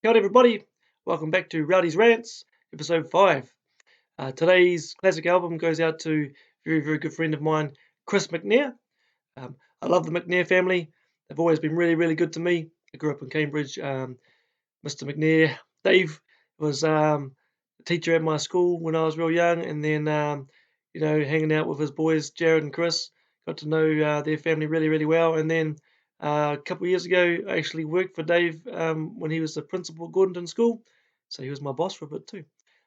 Kia ora everybody, welcome back to Rowdy's Rants, episode 5. Today's classic album goes out to a very, very good friend of mine, Chris McNair. I love the McNair family. They've always been really, really good to me. I grew up in Cambridge. Mr. McNair, Dave, was a teacher at my school when I was real young, and then, hanging out with his boys, Jared and Chris, got to know their family really, really well. And then a couple of years ago, I actually worked for Dave when he was the principal at Gordonton School. So he was my boss for a bit too.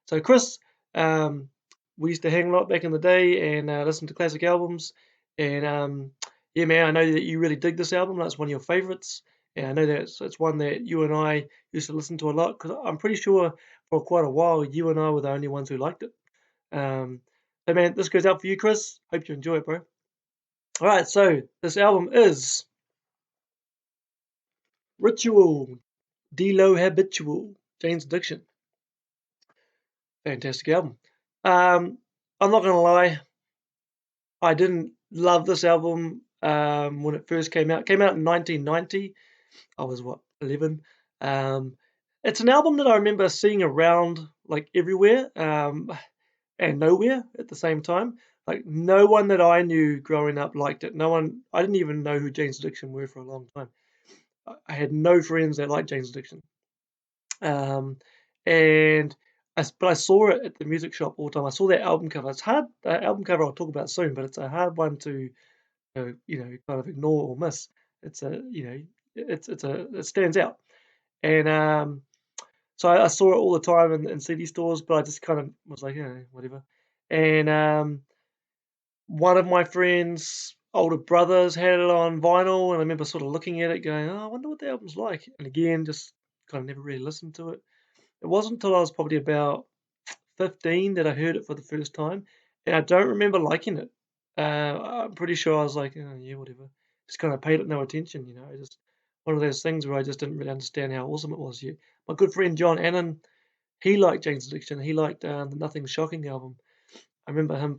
So Chris, um, we used to hang a lot back in the day and listen to classic albums. And yeah, man, I know that you really dig this album. That's one of your favorites. And I know that it's one that you and I used to listen to a lot because I'm pretty sure for quite a while you and I were the only ones who liked it. Um, so man, this goes out for you, Chris. Hope you enjoy it, bro. All right, so this album is Ritual, D-Lo Habitual, Jane's Addiction. Fantastic album. I'm not gonna lie, I didn't love this album when it first came out. It came out in 1990. I was what, 11. It's an album that I remember seeing around like everywhere and nowhere at the same time. Like no one that I knew growing up liked it. No one. I didn't even know who Jane's Addiction were for a long time. I had no friends that liked Jane's Addiction. Um, and but I saw it at the music shop all the time. I saw that album cover. It's hard. The album cover I'll talk about soon, but it's a hard one to kind of ignore or miss. It's a it stands out. And so I saw it all the time in CD stores, but I just kind of was like, yeah, whatever. And one of my friends' older brothers had it on vinyl, and I remember sort of looking at it, going, "Oh, I wonder what the album's like." And again, just kind of never really listened to it. It wasn't until I was probably about 15 that I heard it for the first time, and I don't remember liking it. I'm pretty sure I was like, "Oh, yeah, whatever." Just kind of paid it no attention, you know. Just one of those things where I just didn't really understand how awesome it was yet. My good friend John Annan, he liked Jane's Addiction. He liked the Nothing Shocking album. I remember him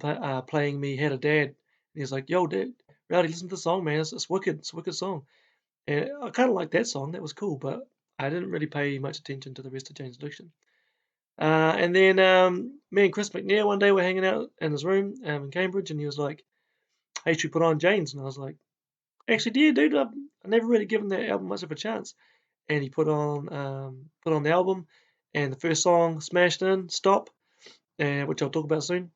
playing me Had a Dad. And he was like, "Yo, Dad, Rowdy, listen to the song, man. It's wicked. It's a wicked song." And I kind of liked that song. That was cool, but I didn't really pay much attention to the rest of Jane's Addiction. And then me and Chris McNair one day were hanging out in his room in Cambridge, and he was like, "Hey, should we put on Jane's?" And I was like, "Actually, yeah, dude, I've never really given that album much of a chance." And he put on the album, and the first song smashed in, "Stop," and which I'll talk about soon.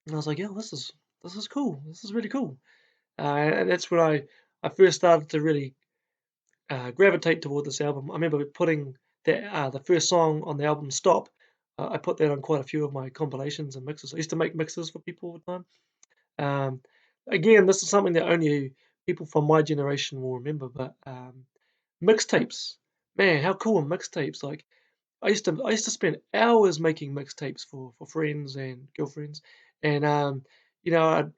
And I was like, "Yeah, this is cool. This is really cool." And that's when I first started to really gravitate toward this album. I remember putting the first song on the album, "Stop." I put that on quite a few of my compilations and mixes. I used to make mixes for people all the time. Um, Again, this is something that only people from my generation will remember, but mixtapes, man, how cool are mixtapes? Like I used to spend hours making mixtapes for friends and girlfriends, and you know,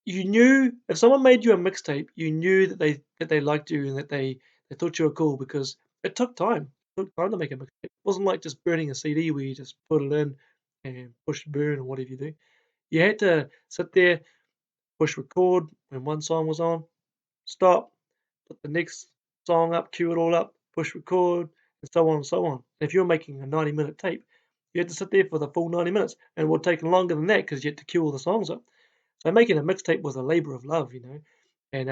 you knew if someone made you a mixtape, you knew that they liked you and that they thought you were cool because it took time. It took time to make a mixtape. It wasn't like just burning a CD where you just put it in and push burn or whatever you do. You had to sit there, push record when one song was on, stop, put the next song up, cue it all up, push record, and so on and so on. If you're making a 90-minute tape, you had to sit there for the full 90 minutes, and it would take longer than that because you had to cue all the songs up. So making a mixtape was a labor of love, you know. And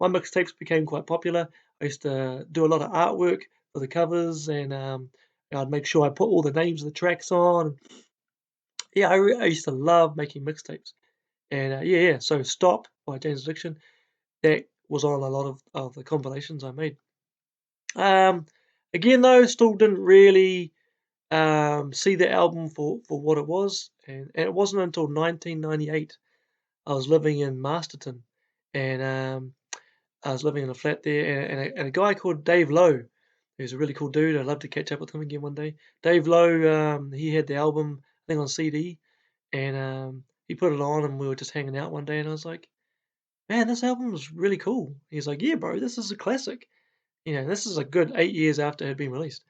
my mixtapes became quite popular. I used to do a lot of artwork for the covers, and I'd make sure I put all the names of the tracks on. Yeah, I used to love making mixtapes. And yeah. So "Stop" by Jane's Addiction, that was on a lot of the compilations I made. Um, Again, though, still didn't really see the album for what it was, and it wasn't until 1998 I was living in Masterton, and I was living in a flat there, and a guy called Dave Lowe, who's a really cool dude. I'd love to catch up with him again one day. Dave Lowe, he had the album, I think, on CD, and he put it on, and we were just hanging out one day, and I was like, "Man, this album is really cool." He's like, "Yeah, bro, this is a classic." This is a good 8 years after it had been released.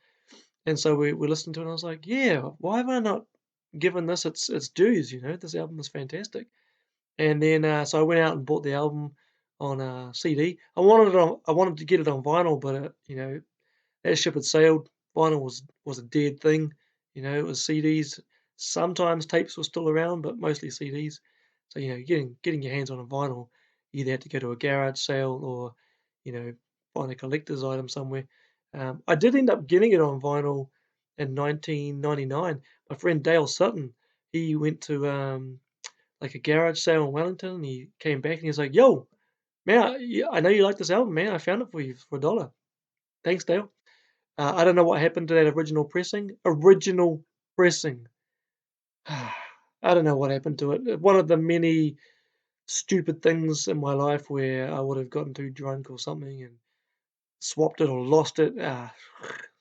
And so we listened to it, and I was like, "Yeah, why have I not given this its dues? This album is fantastic." And then so I went out and bought the album on CD. I wanted to get it on vinyl, but that ship had sailed. Vinyl was a dead thing. It was CDs. Sometimes tapes were still around, but mostly CDs. So, getting your hands on a vinyl, you either had to go to a garage sale or, find a collector's item somewhere. I did end up getting it on vinyl in 1999. My friend Dale Sutton, he went to like a garage sale in Wellington, and he came back and he was like, "Yo, man, I know you like this album, man. I found it for you for $1. Thanks, Dale." I don't know what happened to that original pressing. Original pressing. I don't know what happened to it. One of the many stupid things in my life where I would have gotten too drunk or something and swapped it or lost it.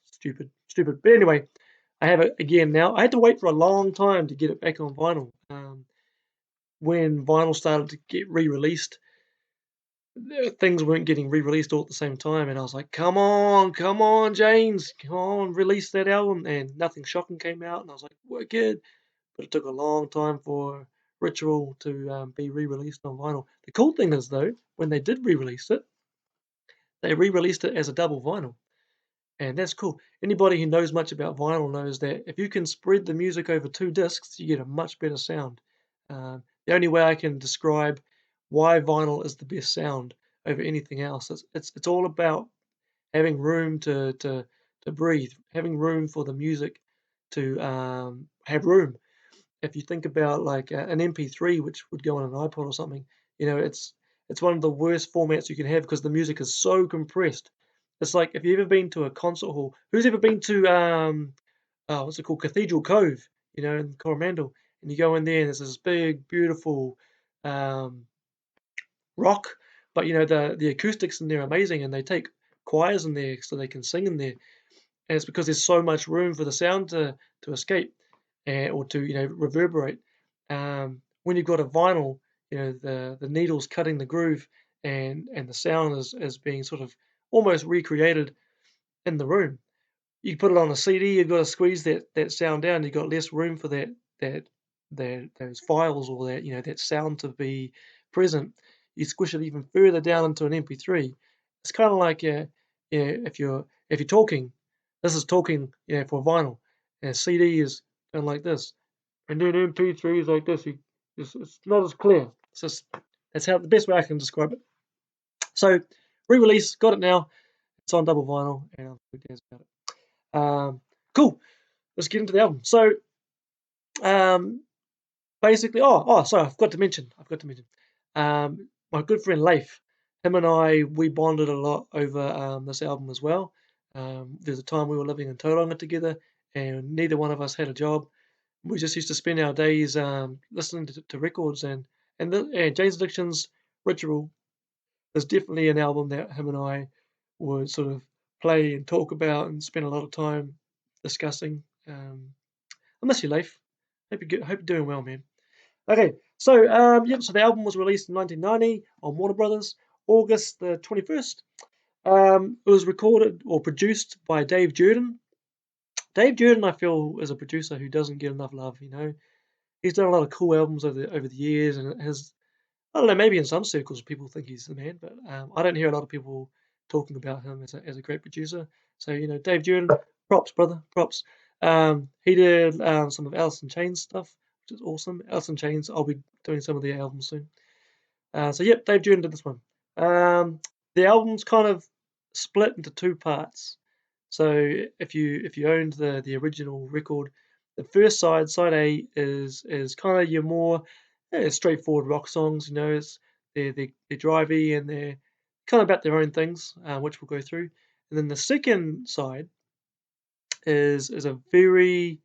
Stupid, stupid. But anyway, I have it again now. I had to wait for a long time to get it back on vinyl. When vinyl started to get re-released, things weren't getting re-released all at the same time, and I was like, come on, James, come on, release that album." And Nothing Shocking came out, and I was like, wicked. But it took a long time for Ritual to be re-released on vinyl. The cool thing is, though, when they did re-release it, they re-released it as a double vinyl, and that's cool. Anybody who knows much about vinyl knows that if you can spread the music over two discs, you get a much better sound. The only way I can describe why vinyl is the best sound over anything else, it's all about having room to breathe, having room for the music to have room. If you think about like an MP3, which would go on an iPod or something, it's one of the worst formats you can have because the music is so compressed. It's like if you've ever been to a concert hall. Who's ever been to what's it called, Cathedral Cove, in Coromandel, and you go in there and there's this big, beautiful um, rock, but the acoustics in there are amazing, and they take choirs in there so they can sing in there, and it's because there's so much room for the sound to escape, or to reverberate. When you've got a vinyl, the needle's cutting the groove, and the sound is being sort of almost recreated in the room. You put it on a CD, you've got to squeeze that sound down. You've got less room for that those files or that sound to be present. You squish it even further down into an MP3. It's kind of like if you're talking, this is talking for vinyl, and a CD is kind of like this, and then MP3 is like this. It's not as clear. It's just that's how the best way I can describe it. So re-release, got it now. It's on double vinyl, and I'm pretty jazzed about it. Cool. Let's get into the album. So, um, basically, sorry, I forgot to mention, my good friend Leif, him and I, we bonded a lot over this album as well. There's a time we were living in Tauranga together, and neither one of us had a job. We just used to spend our days listening to records, and Jane's Addiction's Ritual is definitely an album that him and I would sort of play and talk about and spend a lot of time discussing. I miss you, Leif. Hope you're doing well, man. Okay, so so the album was released in 1990 on Warner Brothers, August the 21st. It was recorded or produced by Dave Jordan. Dave Jordan, I feel, is a producer who doesn't get enough love. He's done a lot of cool albums over the years, and it has, I don't know, maybe in some circles people think he's the man, but I don't hear a lot of people talking about him as a great producer. So, Dave Jordan, props, brother, props. He did some of Alice in Chains stuff, which is awesome. Alice in Chains, I'll be doing some of their albums soon. So, yep, Dave Jordan did this one. The album's kind of split into two parts. So, if you owned the original record, the first side A, is kind of your more straightforward rock songs. They're drivey, and they're kind of about their own things, which we'll go through. And then the second side is a very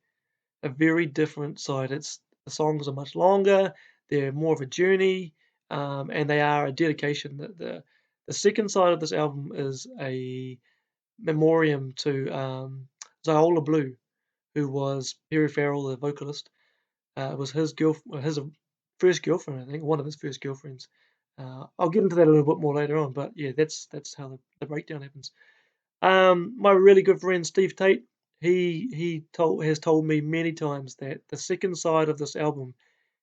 different side. The songs are much longer. They're more of a journey, and they are a dedication. The second side of this album is a memoriam to Ziola Blue, who was Perry Farrell, the vocalist. It was his first girlfriend, I think, one of his first girlfriends. I'll get into that a little bit more later on, but yeah, that's how the breakdown happens. My really good friend Steve Tate, has told me many times that the second side of this album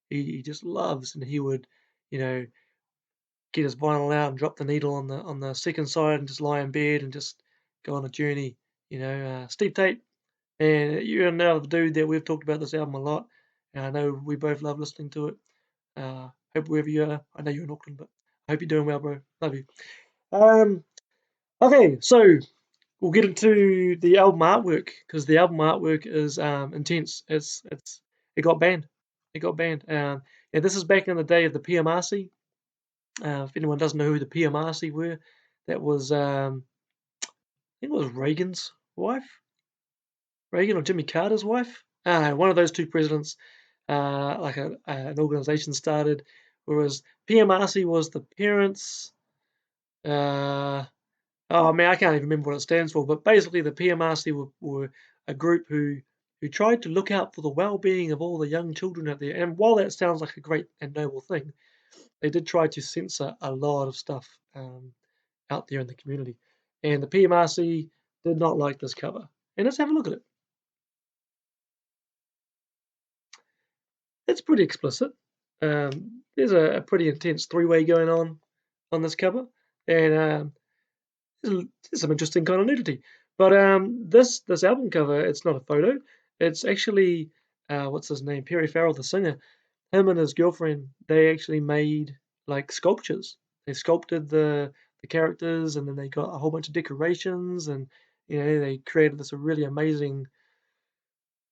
he just loves, and he would, you know, get his vinyl out and drop the needle on the second side and just lie in bed and just go on a journey. Steve Tate, and you're another dude that we've talked about this album a lot, and I know we both love listening to it. Hope wherever you are, I know you're in Auckland, but I hope you're doing well, bro. Love you. Um, okay, so we'll get into the album artwork because the album artwork is intense. It got banned. It got banned. And this is back in the day of the PMRC. If anyone doesn't know who the PMRC were, that was I think it was Reagan's wife, Reagan or Jimmy Carter's wife. One of those two presidents. An organization started, whereas PMRC was the parents. Uh, Oh man, I can't even remember what it stands for, but basically the PMRC were a group who tried to look out for the well-being of all the young children out there. And while that sounds like a great and noble thing, they did try to censor a lot of stuff out there in the community. And the PMRC did not like this cover. And let's have a look at it. It's pretty explicit. There's a pretty intense three-way going on this cover, and there's some interesting kind of nudity. But this album cover, it's not a photo. It's actually what's his name? Perry Farrell, the singer. Him and his girlfriend, they actually made like sculptures. They sculpted the characters, and then they got a whole bunch of decorations, and they created this really amazing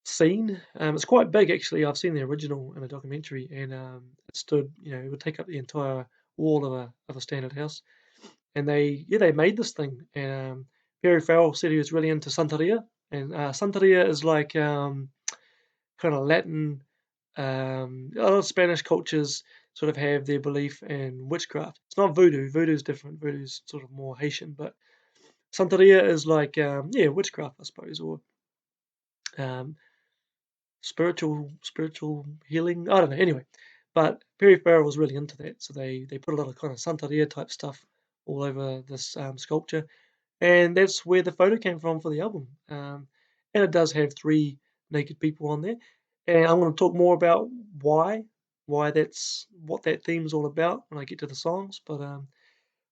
scene. It's quite big actually. I've seen the original in a documentary, and it stood. It would take up the entire wall of a standard house. And they made this thing. And Perry Farrell said he was really into Santeria, and Santeria is like kind of Latin. A lot of Spanish cultures sort of have their belief in witchcraft. It's not voodoo. Voodoo's different. Voodoo's sort of more Haitian, but Santeria is like witchcraft, I suppose, or um, spiritual healing. I don't know. Anyway, but Perry Farrell was really into that, so they put a lot of kind of Santeria type stuff all over this sculpture, and that's where the photo came from for the album. And it does have three naked people on there, and I'm going to talk more about why that's what that theme's all about when I get to the songs. But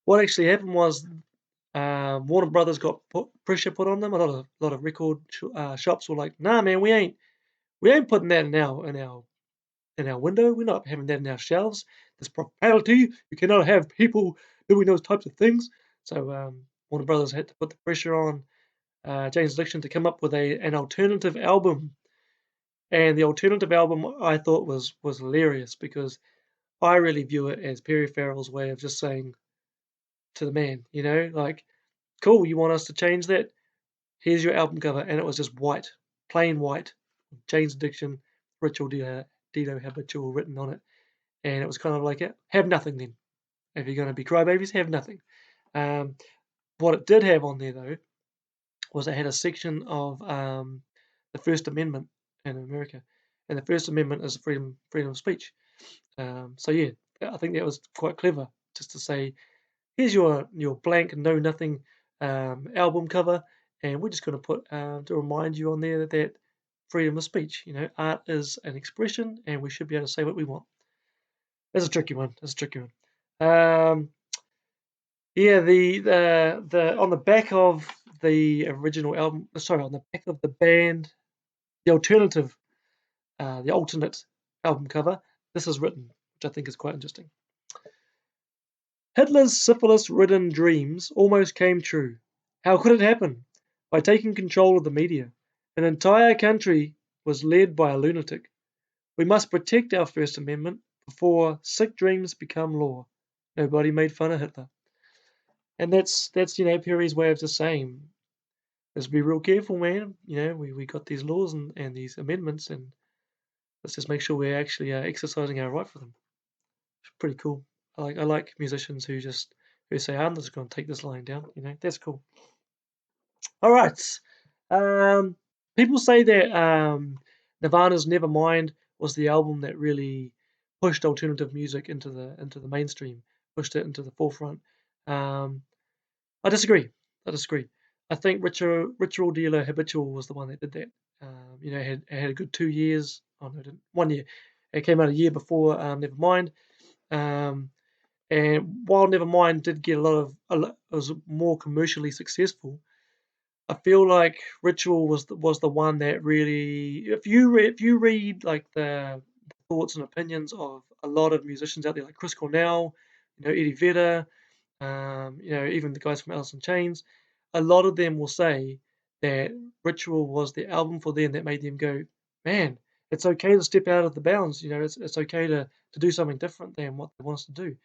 what actually happened was Warner Brothers got pressure put on them. A lot of record shops were like, "Nah, man, we ain't putting that in our window. We're not having that in our shelves. There's propriety. You cannot have people doing those types of things." So Warner Brothers had to put the pressure on Jane's Addiction to come up with an alternative album. And the alternative album I thought was hilarious because I really view it as Perry Farrell's way of just saying to the man, like, cool, you want us to change that? Here's your album cover. And it was just white, plain white, Jane's Addiction, Ritual Dido Habitual written on it. And it was kind of like, have nothing then. If you're going to be crybabies, have nothing. Um, what it did have on there, though, was it had a section of the First Amendment in America. And the First Amendment is freedom of speech. So, yeah, I think that was quite clever just to say, here's your blank, know nothing album cover. And we're just going to put to remind you on there that freedom of speech. Art is an expression, and we should be able to say what we want. That's a tricky one. Um, yeah, the on the back of the original album, sorry, on the back of the band, the the alternate album cover, this is written, which I think is quite interesting. Hitler's syphilis-ridden dreams almost came true. How could it happen? By taking control of the media. An entire country was led by a lunatic. We must protect our First Amendment before sick dreams become law. Nobody made fun of Hitler. And that's Perry's way of just saying, let's be real careful, man. We got these laws and these amendments, and let's just make sure we're actually exercising our right for them. It's pretty cool. I like musicians who say, I'm just going to take this line down. That's cool. All right. Um, People say that Nirvana's Nevermind was the album that really pushed alternative music into the mainstream, pushed it into the forefront. Um, I disagree. I think Ritual Dealer Habitual was the one that did that. It had a good 2 years. Oh no, it didn't. 1 year. It came out a year before Nevermind. And while Nevermind did get it was more commercially successful, I feel like Ritual was the one that really, if you read like the thoughts and opinions of a lot of musicians out there, like Chris Cornell, Eddie Vedder, even the guys from Alice in Chains, a lot of them will say that Ritual was the album for them that made them go, man, it's okay to step out of the bounds. It's okay to do something different than what they want us to do.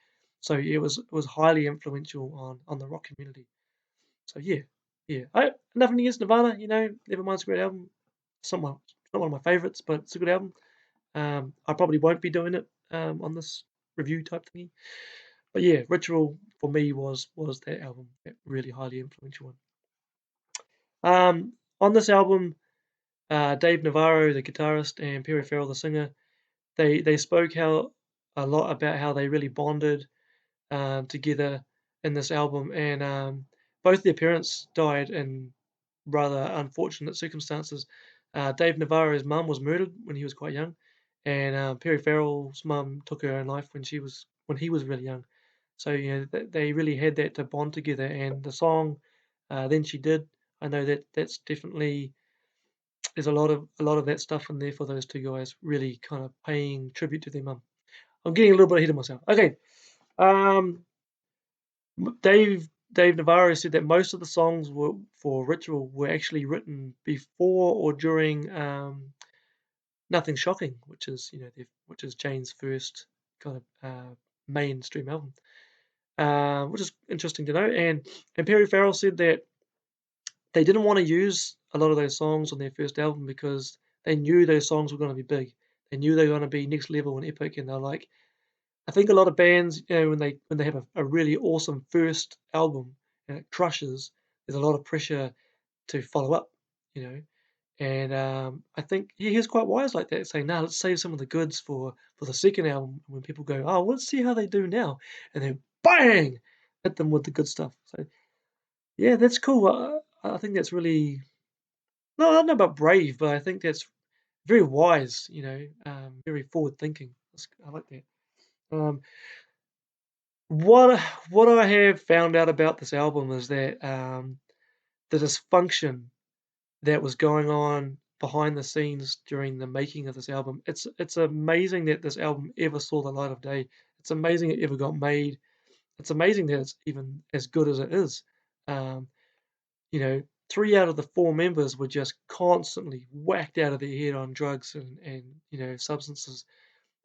So yeah, it was highly influential on the rock community. So yeah, yeah. Nothing against Nirvana. Nevermind's a great album. It's not one of my favorites, but it's a good album. I probably won't be doing it on this review type thingy. But yeah, Ritual for me was that album, that really highly influential one. On this album, Dave Navarro, the guitarist, and Perry Farrell, the singer, they spoke how a lot about how they really bonded together in this album, and both their parents died in rather unfortunate circumstances. Dave Navarro's mum was murdered when he was quite young, and Perry Farrell's mum took her own life when he was really young. So they really had that to bond together. And the song, "Then She Did," I know that's definitely, there's a lot of that stuff in there for those two guys, really kind of paying tribute to their mum. I'm getting a little bit ahead of myself. Okay, um, Dave Navarro said that most of the songs for Ritual were actually written before or during Nothing Shocking, which is Jane's first kind of mainstream album, which is interesting to know. And Perry Farrell said that they didn't want to use a lot of those songs on their first album because they knew those songs were going to be big. They knew they were going to be next level and epic, and they're like, I think a lot of bands, when they have a really awesome first album and it crushes, there's a lot of pressure to follow up, you know. And I think he was quite wise like that, saying, "No, let's save some of the goods for the second album." When people go, "Oh, let's see how they do now," and then bang, hit them with the good stuff. So yeah, that's cool. I think that's really, no, I don't know about brave, but I think that's very wise. Very forward thinking. I like that. Um, What what I have found out about this album is that, the dysfunction that was going on behind the scenes during the making of this album, it's amazing that this album ever saw the light of day. It's amazing it ever got made. It's amazing that it's even as good as it is. Um, 3 out of the 4 members were just constantly whacked out of their head on drugs and substances,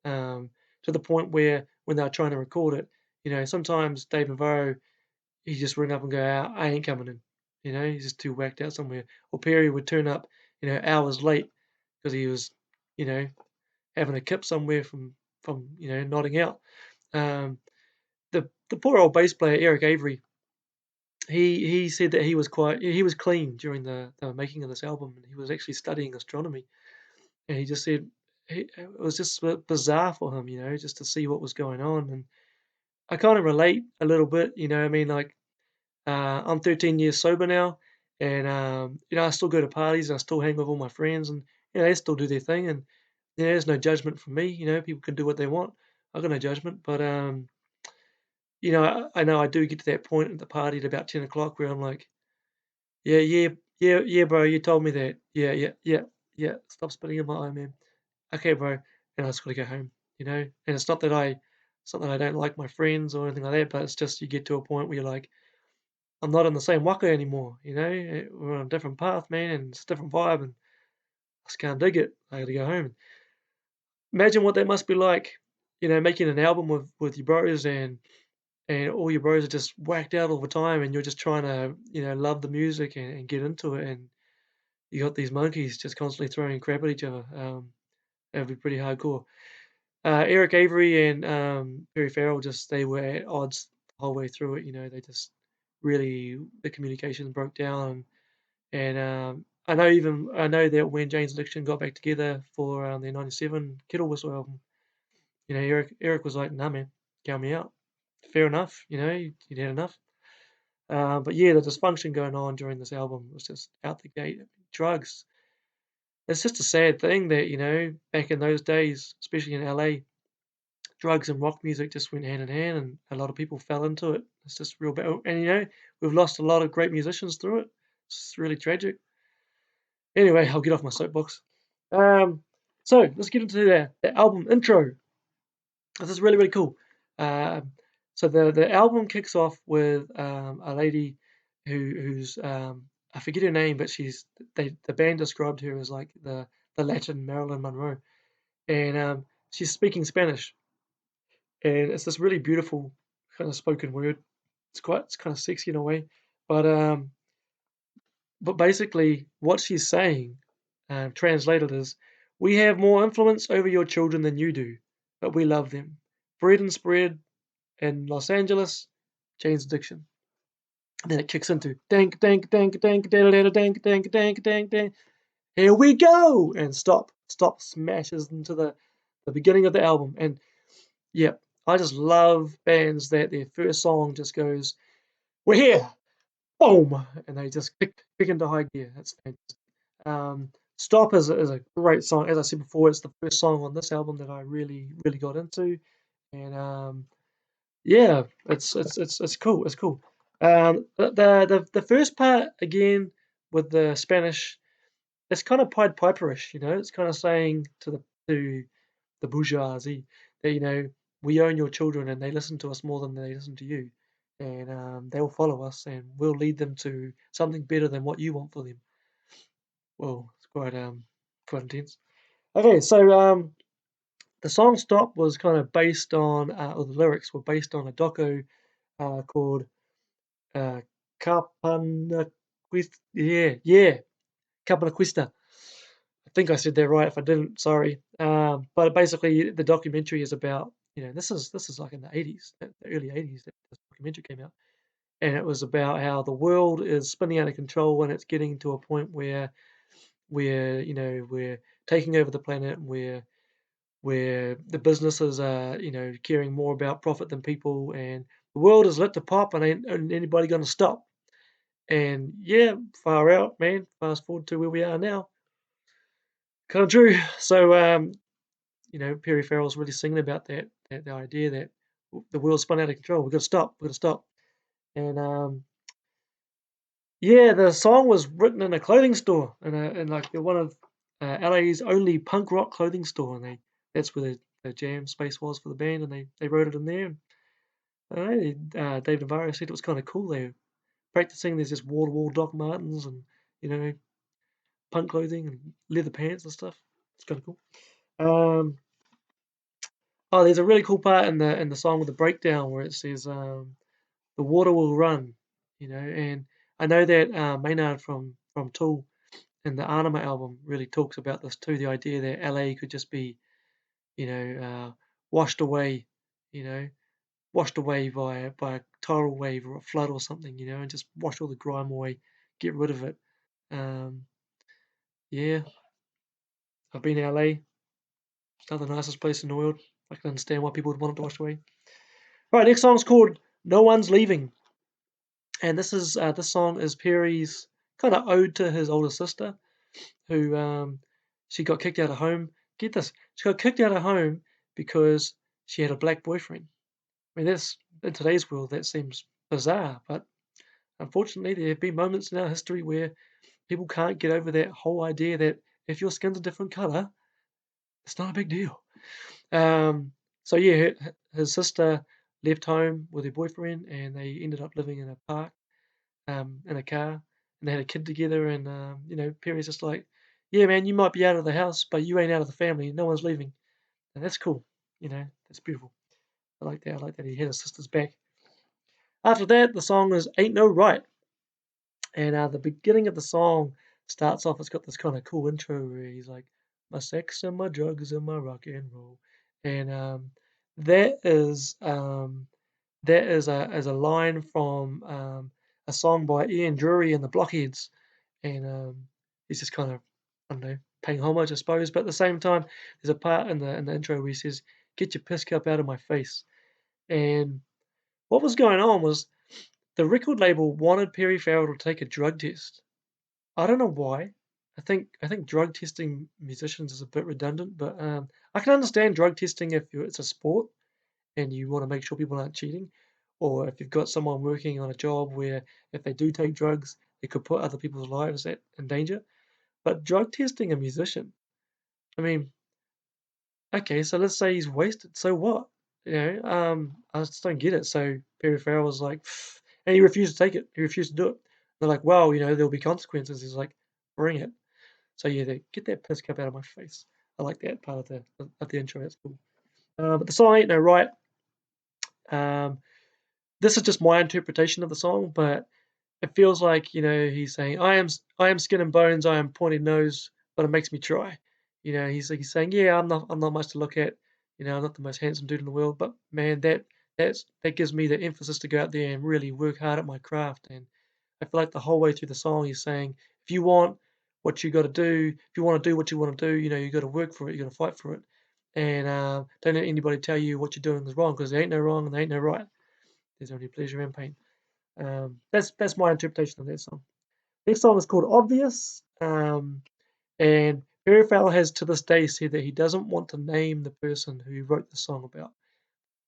um, to the point where when they were trying to record it, sometimes Dave Navarro, he just ring up and go, I ain't coming in. He's just too whacked out somewhere. Or Perry would turn up, hours late because he was, you know, having a kip somewhere from nodding out. Um, the poor old bass player Eric Avery, he said that he was clean during the making of this album, and he was actually studying astronomy, and he just said it was just a bit bizarre for him, just to see what was going on. And I kind of relate a little bit, I mean, like, I'm 13 years sober now, and I still go to parties, and I still hang with all my friends, and they still do their thing, and there's no judgment from me. People can do what they want. I got no judgment, but I know I do get to that point at the party at about 10 o'clock where I'm like, yeah, yeah, yeah, yeah, bro, you told me that. Yeah, yeah, yeah, yeah. Stop spitting in my eye, man. Okay, bro, and I just gotta go home. And it's not that I don't like my friends or anything like that, but it's just you get to a point where you're like, I'm not in the same waka anymore, we're on a different path, man, and it's a different vibe, and I just can't dig it. I gotta go home. Imagine what that must be like, making an album with your bros, and all your bros are just whacked out all the time, and you're just trying to, love the music and get into it, and you got these monkeys just constantly throwing crap at each other. That'd be pretty hardcore. Eric Avery and Perry Farrell, just they were at odds the whole way through it. They just really, the communication broke down. And I know that when Jane's Addiction got back together for their '97 Kettle Whistle album, Eric was like, "Nah, man, count me out." Fair enough, you'd had enough. But yeah, the dysfunction going on during this album was just out the gate. Drugs. It's just a sad thing that back in those days, especially in LA, drugs and rock music just went hand in hand, and a lot of people fell into it. It's just real bad, and we've lost a lot of great musicians through it. It's really tragic. Anyway, I'll get off my soapbox. Um, so let's get into the album intro. This is really, really cool. Um, so the album kicks off with a lady who's I forget her name, but the band described her as like the Latin Marilyn Monroe, and she's speaking Spanish, and it's this really beautiful kind of spoken word. It's kind of sexy in a way, but um, but basically what she's saying, translated is, "We have more influence over your children than you do, but we love them. Bread and spread in Los Angeles, Jane's Addiction." And then it kicks into dank, dank, dank, dank, da da da dank, dank, dank, dank, dank. Here we go! And stop smashes into the beginning of the album. And yeah, I just love bands that their first song just goes, "We're here, boom," and they just kick into high gear. That's fantastic. Stop is a great song. As I said before, it's the first song on this album that I really, really got into. And yeah, it's cool. It's cool. The first part again with the Spanish, it's kind of Pied Piperish, you know. It's kind of saying to the bourgeoisie that we own your children and they listen to us more than they listen to you, and they'll follow us and we'll lead them to something better than what you want for them. Well, it's quite intense. Okay, so the song "Stop" was kind of based on, or the lyrics were based on a doco called uh, Capanaquista. Yeah, Capanaquista. I think I said that right. If I didn't, sorry. But basically, the documentary is about, this is like in the 80s, the early 80s that this documentary came out, and it was about how the world is spinning out of control and it's getting to a point where we're taking over the planet, and where the businesses are, caring more about profit than people, and the world is lit to pop, and ain't anybody gonna stop. And yeah, far out, man. Fast forward to where we are now. Kind of true. So, Perry Farrell's really singing about that the idea that the world's spun out of control. We've got to stop. We've got to stop. And yeah, the song was written in a clothing store, in like one of LA's only punk rock clothing store, and that's where the jam space was for the band, and they wrote it in there. And I don't know, Dave Navarro said it was kind of cool. They were practicing. There's just wall to wall Doc Martens and you know punk clothing and leather pants and stuff. It's kind of cool. Um, oh, there's a really cool part in the song with the breakdown where it says, "The water will run," and I know that Maynard from Tool in the Anima album really talks about this too. The idea that LA could just be, you know, uh, washed away, you know, washed away by a tidal wave or a flood or something, and just wash all the grime away, get rid of it. Um, yeah, I've been to LA. It's not the nicest place in the world. I can understand why people would want it to wash away. Right, next song's called "No One's Leaving," and this song is Perry's kind of ode to his older sister, who she got kicked out of home. Get this, she got kicked out of home because she had a black boyfriend. I mean, that's in today's world that seems bizarre, but unfortunately, there have been moments in our history where people can't get over that whole idea that if your skin's a different color, it's not a big deal. Um, so yeah, his sister left home with her boyfriend, and they ended up living in a park, in a car, and they had a kid together. And Perry's just like, "Yeah, man, you might be out of the house, but you ain't out of the family. No one's leaving," and that's cool. That's beautiful. I like that. I like that he had his sister's back. After that, the song is "Ain't No Right," and the beginning of the song starts off. It's got this kind of cool intro where he's like, "My sex and my drugs and my rock and roll," and that is um, that is a line from a song by Ian Drury and the Blockheads, and he's just kind of, I don't know, paying homage, I suppose. But at the same time, there's a part in the intro where he says, "Get your piss cup out of my face." And what was going on was the record label wanted Perry Farrell to take a drug test. I don't know why. I think drug testing musicians is a bit redundant, but I can understand drug testing if it's a sport and you want to make sure people aren't cheating, or if you've got someone working on a job where if they do take drugs, it could put other people's lives in danger. But drug testing a musician, I mean, okay, so let's say he's wasted, so what? I just don't get it. So Perry Farrell was like, "Pff," and he refused to take it. He refused to do it. They're like, well, there'll be consequences. He's like, bring it. So yeah, get that piss cup out of my face. I like that part of the intro. That's cool. But the song ain't no right. Um, this is just my interpretation of the song, but it feels like, he's saying, I am skin and bones, I am pointed nose, but it makes me try. He's saying, yeah, I'm not much to look at. I'm not the most handsome dude in the world, but man, that gives me the emphasis to go out there and really work hard at my craft. And I feel like the whole way through the song, he's saying, if you want what you got to do, if you want to do what you want to do, you got to work for it, you got to fight for it, and don't let anybody tell you what you're doing is wrong because there ain't no wrong and there ain't no right. There's only pleasure and pain. That's my interpretation of that song. Next song is called Obvious, and Perry Farrell has to this day said that he doesn't want to name the person who he wrote the song about.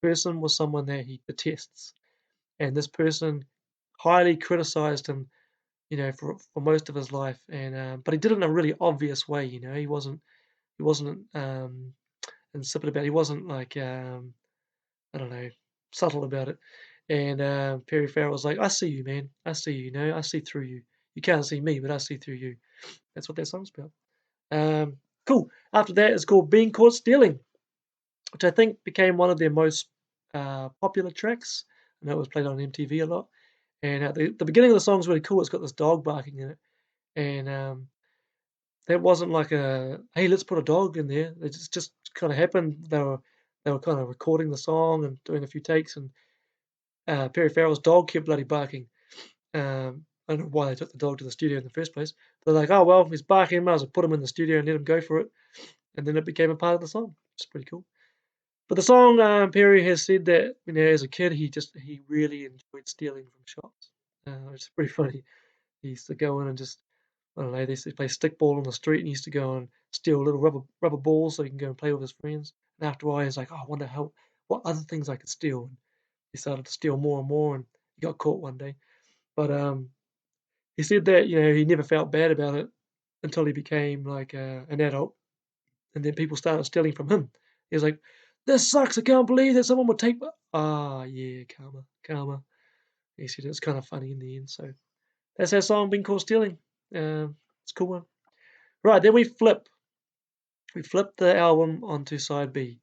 The person was someone that he detests, and this person highly criticized him, for most of his life, and but he did it in a really obvious way. He wasn't insipid about it. He wasn't like I don't know, subtle about it. And Perry Farrell was like, "I see you, man. I see you. I see through you. You can't see me, but I see through you." That's what that song's about. Cool. After that, it's called "Being Caught Stealing," which I think became one of their most popular tracks. I know it was played on MTV a lot. And the beginning of the song's really cool. It's got this dog barking in it, and that wasn't like a hey, let's put a dog in there. It just kind of happened. They were kind of recording the song and doing a few takes, and Perry Farrell's dog kept bloody barking. I don't know why they took the dog to the studio in the first place. They're like, oh well, he's barking, might as well put him in the studio and let him go for it. And then it became a part of the song. It's pretty cool. But the song, Perry has said that as a kid he really enjoyed stealing from shops. It's pretty funny. He used to go in and just I don't know. They used to play stickball on the street and he used to go and steal little rubber balls so he can go and play with his friends. And after a while, he's like, oh, I wonder what other things I could steal. And he started to steal more and more, and he got caught one day. But he said that he never felt bad about it until he became like an adult, and then people started stealing from him. He was like, "This sucks! I can't believe that someone would take." Ah, yeah, karma, karma. He said it's kind of funny in the end. So that's our song being called stealing. It's a cool one. Right, then we flip the album onto side B,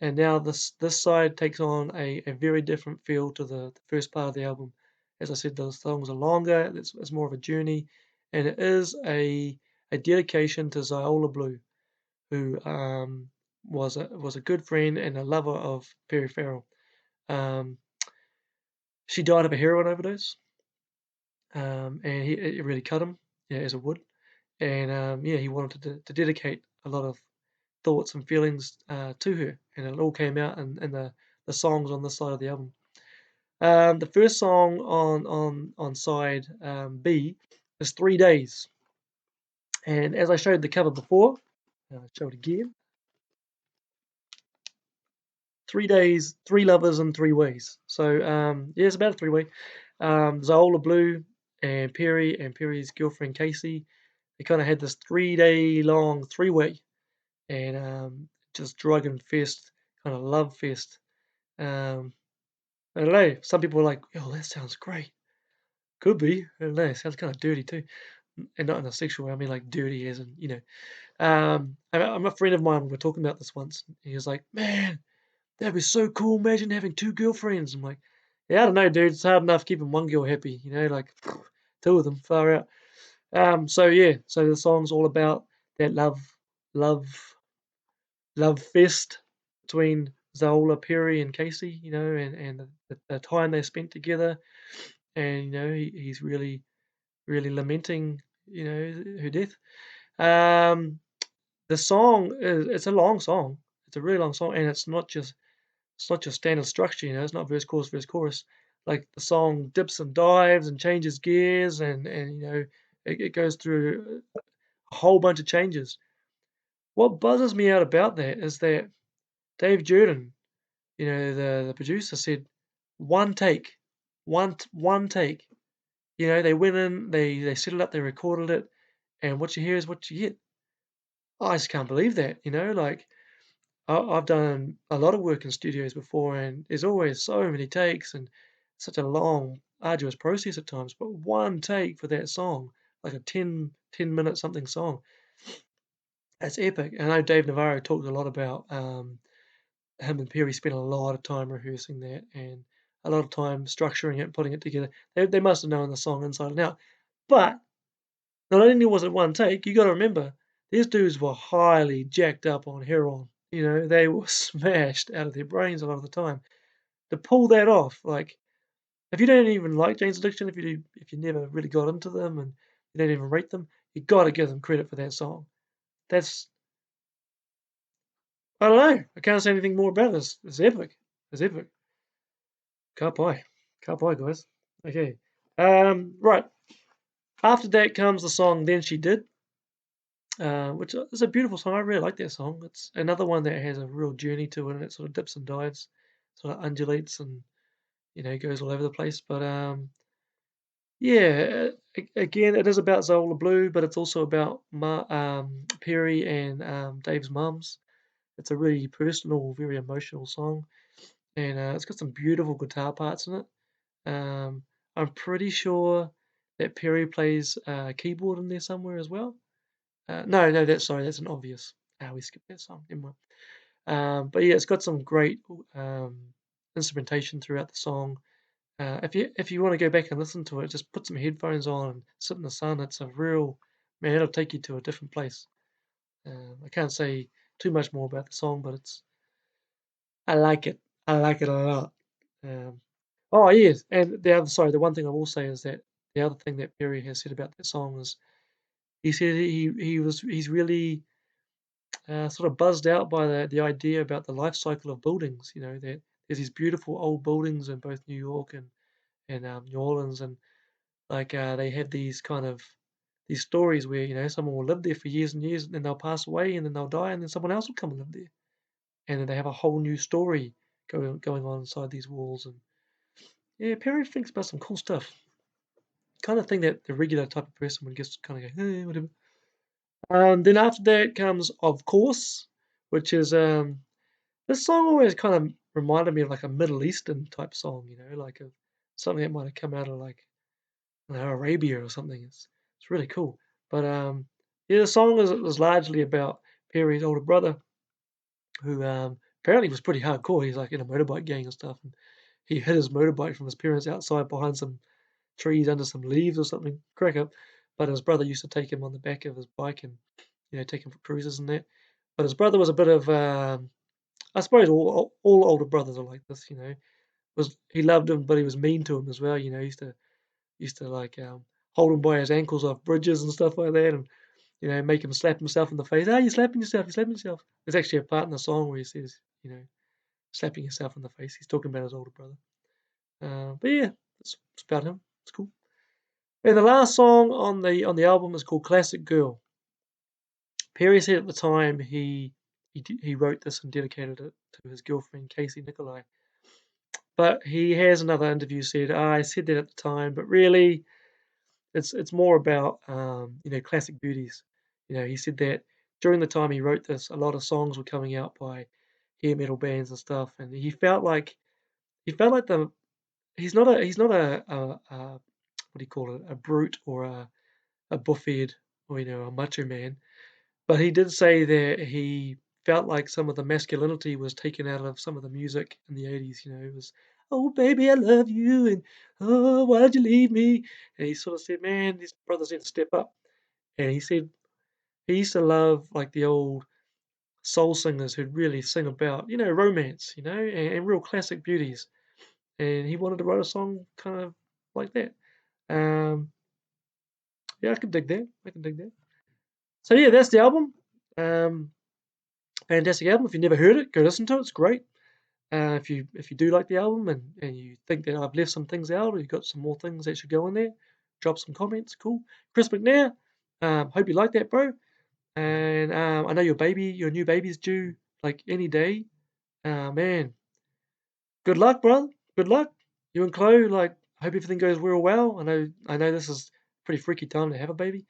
and now this side takes on a very different feel to the first part of the album. As I said, the songs are longer. It's more of a journey, and it is a dedication to Ziola Blue, who was a good friend and a lover of Perry Farrell. Um, she died of a heroin overdose, and it really cut him, as it would. And yeah, he wanted to dedicate a lot of thoughts and feelings to her, and it all came out in the songs on this side of the album. The first song on side B is 3 Days, and as I showed the cover before, I'll show it again. 3 days, three lovers in three ways. So yeah, it's about a three-way. Zola Blue and Perry's girlfriend Casey, they kind of had this 3 day long three-way, and just drug infest, kind of love fest. Um, I don't know. Some people were like, "Oh, that sounds great." Could be. I don't know. It sounds kind of dirty too, and not in a sexual way. I mean, like dirty as in. I'm a friend of mine. We were talking about this once. He was like, "Man, that'd be so cool. Imagine having two girlfriends." I'm like, "Yeah, I don't know, dude. It's hard enough keeping one girl happy. Like two of them, far out." So yeah. So the song's all about that love, love fest between Zola, Perry, and Casey. And the time they spent together, and he's really lamenting, her death. Um, the song it's a long song. It's a really long song, and it's not just standard structure. It's not verse chorus. Like the song dips and dives and changes gears, and it goes through a whole bunch of changes. What buzzes me out about that is that Dave Jordan, the producer, said one take, one take. They went in, they set it up, they recorded it, and what you hear is what you get. I just can't believe that, like, I've done a lot of work in studios before, and there's always so many takes and such a long, arduous process at times, but one take for that song, like a ten minute something song, that's epic. I know Dave Navarro talked a lot about, him and Perry spent a lot of time rehearsing that and a lot of time structuring it and putting it together. They must have known the song inside and out. But not only was it one take, you gotta remember, these dudes were highly jacked up on heroin. They were smashed out of their brains a lot of the time. To pull that off, like, if you don't even like Jane's Addiction, if you never really got into them and you don't even rate them, you gotta give them credit for that song. That's I don't know. I can't say anything more about this. It's epic. It's epic. Can't buy. Can't buy, guys. Okay. Right. After that comes the song Then She Did, which is a beautiful song. I really like that song. It's another one that has a real journey to it, and it sort of dips and dives, sort of undulates and, goes all over the place. But yeah, again, it is about Zola Blue, but it's also about Perry and Dave's mums. It's a really personal, very emotional song, and it's got some beautiful guitar parts in it. Um, I'm pretty sure that Perry plays keyboard in there somewhere as well. No, no, that's an obvious. We skipped that song. Never mind. But yeah, it's got some great um, instrumentation throughout the song. If you want to go back and listen to it, just put some headphones on and sit in the sun. It's a real man. It'll take you to a different place. I can't say too much more about the song, but I like it. I like it a lot. Um, oh yes, and the one thing I will say is that the other thing that Perry has said about that song is he said he's really sort of buzzed out by the idea about the life cycle of buildings. That there's these beautiful old buildings in both New York and New Orleans, and like they have these kind of these stories where someone will live there for years and years, and then they'll pass away, and then they'll die, and then someone else will come and live there, and then they have a whole new story going on inside these walls. And yeah, Perry thinks about some cool stuff, kind of thing that the regular type of person would just kind of go, whatever. Then after that comes Of Course, which is this song always kind of reminded me of like a Middle Eastern type song, like something that might have come out of like Arabia or something. It's really cool. But yeah, the song is largely about Perry's older brother, who apparently was pretty hardcore. He's like in a motorbike gang and stuff, and he hid his motorbike from his parents outside behind some trees under some leaves or something. Crack up. But his brother used to take him on the back of his bike and take him for cruises and that. But his brother was a bit of I suppose all older brothers are like this. Was he loved him, but he was mean to him as well. He used to like hold him by his ankles off bridges and stuff like that, and make him slap himself in the face. Oh, you're slapping yourself. You're slapping yourself. There's actually a part in the song where he says, slapping yourself in the face. He's talking about his older brother. But yeah, it's about him. It's cool. And the last song on the album is called "Classic Girl." Perry said at the time he wrote this and dedicated it to his girlfriend Casey Nicolai. But he has another interview said, I said that at the time, but really it's more about classic beauties. He said that during the time he wrote this, a lot of songs were coming out by hair metal bands and stuff, and he felt like the he's not a what do you call it, a brute or a buffhead or a macho man. But he did say that he felt like some of the masculinity was taken out of some of the music in the 80s. It was, "Oh, baby, I love you," and, "Oh, why'd you leave me?" And he sort of said, "Man, these brothers need to step up." And he said he used to love, like, the old soul singers who'd really sing about, romance, and real classic beauties. And he wanted to write a song kind of like that. Um, yeah, I can dig that. I can dig that. So, yeah, that's the album. Um, Fantastic album. If you never heard it, go listen to it. It's great. If you do like the album and you think that I've left some things out or you've got some more things that should go in there, drop some comments. Cool. Chris McNair. Hope you like that, bro. And I know your new baby's due like any day. Man, good luck, brother. Good luck. You and Chloe, like, I hope everything goes real well. I know this is a pretty freaky time to have a baby,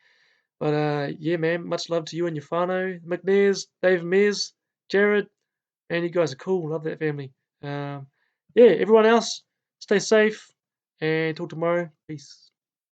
but, yeah, man, much love to you and your whānau, McNairs, Dave and Mez, Jared, man, you guys are cool. Love that family. Um, yeah, everyone else, stay safe and talk tomorrow. Peace.